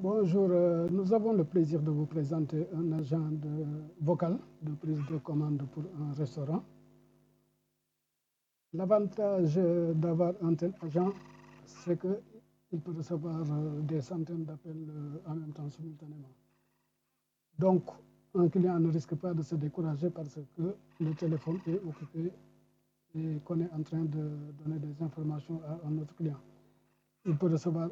Bonjour, nous avons le plaisir de vous présenter un agent vocal de prise de commande pour un restaurant. L'avantage d'avoir un tel agent, c'est qu'il peut recevoir des centaines d'appels en même temps simultanément. Donc, un client ne risque pas de se décourager parce que le téléphone est occupé et qu'on est en train de donner des informations à un autre client. Il peut recevoir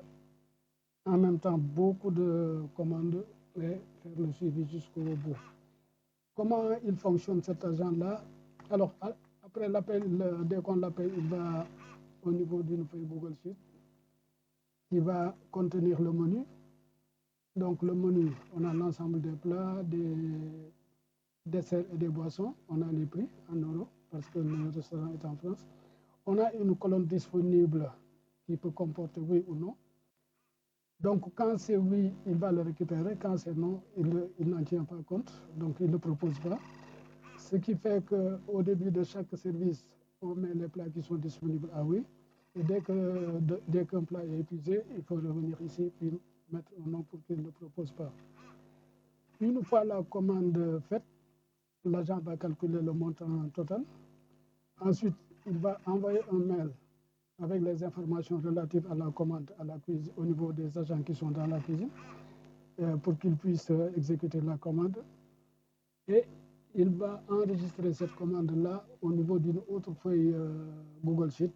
en même temps beaucoup de commandes et faire le suivi jusqu'au bout. Comment il fonctionne cet agent-là? Alors, après l'appel, dès qu'on l'appelle, il va au niveau d'une feuille Google Sheet qui va contenir le menu. Donc, le menu, on a l'ensemble des plats, des desserts et des boissons. On a les prix en euros parce que le restaurant est en France. On a une colonne disponible qui peut comporter oui ou non. Donc, quand c'est oui, il va le récupérer. Quand c'est non, il n'en tient pas compte. Donc, il ne le propose pas. Ce qui fait qu'au début de chaque service, on met les plats qui sont disponibles à oui. Et dès qu'un plat est épuisé, il faut revenir ici puis mettre un nom pour qu'il ne le propose pas. Une fois la commande faite, l'agent va calculer le montant total. Ensuite, il va envoyer un mail avec les informations relatives à la commande à la cuisine, au niveau des agents qui sont dans la cuisine, pour qu'ils puissent exécuter la commande. Et il va enregistrer cette commande-là au niveau d'une autre feuille Google Sheet,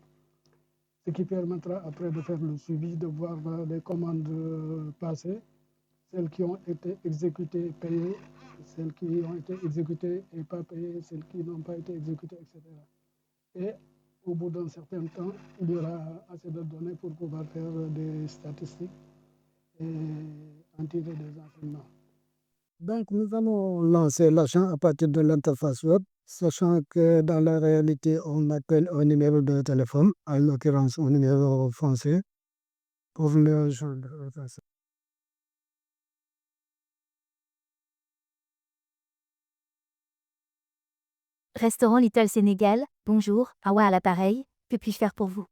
ce qui permettra après de faire le suivi, de voir les commandes passées, celles qui ont été exécutées, payées, celles qui ont été exécutées et pas payées, celles qui n'ont pas été exécutées, etc. Et au bout d'un certain temps, il y aura assez de données pour pouvoir faire des statistiques et en tirer des enseignements. Donc, nous allons lancer l'agent à partir de l'interface web, sachant que dans la réalité, on appelle un numéro de téléphone, en l'occurrence un numéro français, pour le joindre. Restaurant Little Sénégal, bonjour, Awa à l'appareil, que puis-je faire pour vous?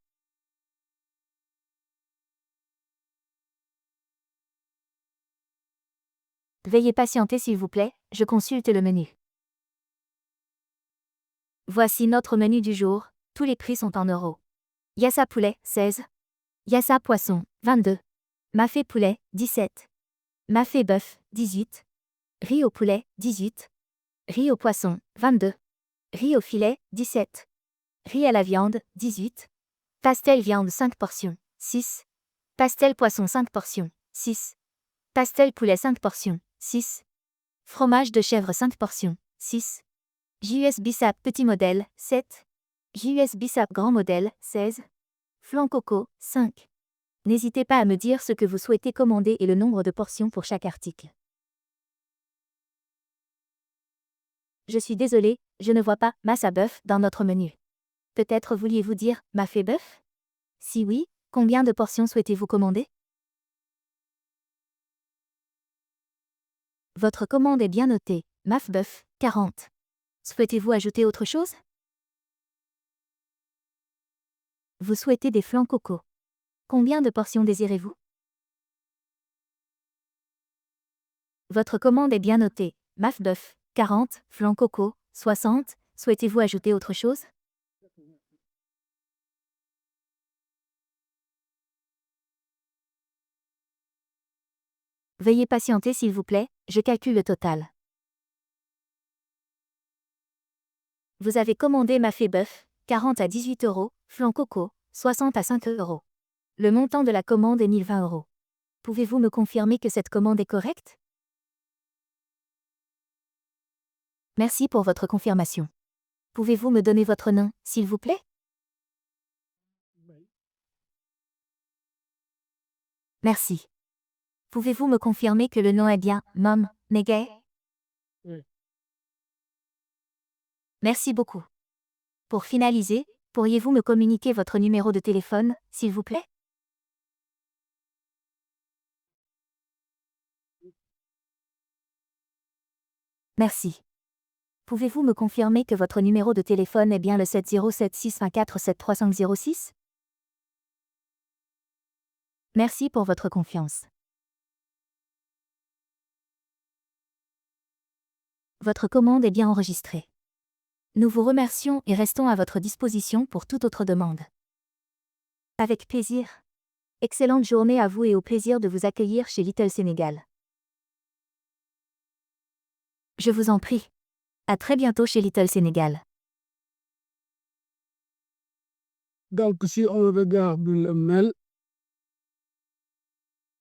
Veuillez patienter s'il vous plaît, je consulte le menu. Voici notre menu du jour, tous les prix sont en euros. Yassa poulet, 16. Yassa poisson, 22. Mafé poulet, 17. Mafé bœuf, 18. Riz au poulet, 18. Riz au poisson, 22. Riz au filet, 17. Riz à la viande, 18. Pastel viande 5 portions, 6. Pastel poisson 5 portions, 6. Pastel poulet 5 portions, 6. Fromage de chèvre 5 portions, 6. JUS Bissap petit modèle, 7. JUS Bissap grand modèle, 16. Flan coco, 5. N'hésitez pas à me dire ce que vous souhaitez commander et le nombre de portions pour chaque article. Je suis désolé, je ne vois pas masse à bœuf dans notre menu. Peut-être vouliez-vous dire mafé bœuf? Si oui, combien de portions souhaitez-vous commander? Votre commande est bien notée, maf bœuf, 40. Souhaitez-vous ajouter autre chose? Vous souhaitez des flancs coco. Combien de portions désirez-vous? Votre commande est bien notée, maf bœuf, 40, flancs coco, 60. Souhaitez-vous ajouter autre chose? Veuillez patienter s'il vous plaît, je calcule le total. Vous avez commandé mafé bœuf, 40 à 18 euros, flanc coco, 60 à 5 euros. Le montant de la commande est 1020 euros. Pouvez-vous me confirmer que cette commande est correcte? Merci pour votre confirmation. Pouvez-vous me donner votre nom, s'il vous plaît? Merci. Pouvez-vous me confirmer que le nom est bien Mom Negay? Oui. Merci beaucoup. Pour finaliser, pourriez-vous me communiquer votre numéro de téléphone, s'il vous plaît? Merci. Pouvez-vous me confirmer que votre numéro de téléphone est bien le 70761473506? Merci pour votre confiance. Votre commande est bien enregistrée. Nous vous remercions et restons à votre disposition pour toute autre demande. Avec plaisir. Excellente journée à vous et au plaisir de vous accueillir chez Little Sénégal. Je vous en prie. À très bientôt chez Little Sénégal. Donc, si on regarde le mail,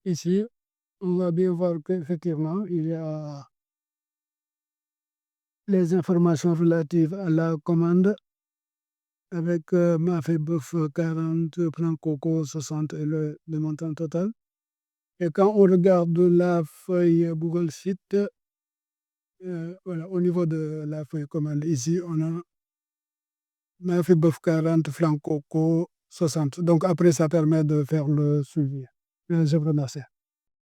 ici, on va bien voir qu'effectivement, il y a les informations relatives à la commande avec mafé bœuf 40, franc coco 60 et le montant total. Et quand on regarde la feuille Google Sheet, voilà, au niveau de la feuille commande, ici, on a mafé bœuf 40, franc coco 60. Donc après, ça permet de faire le suivi. Je vous remercie.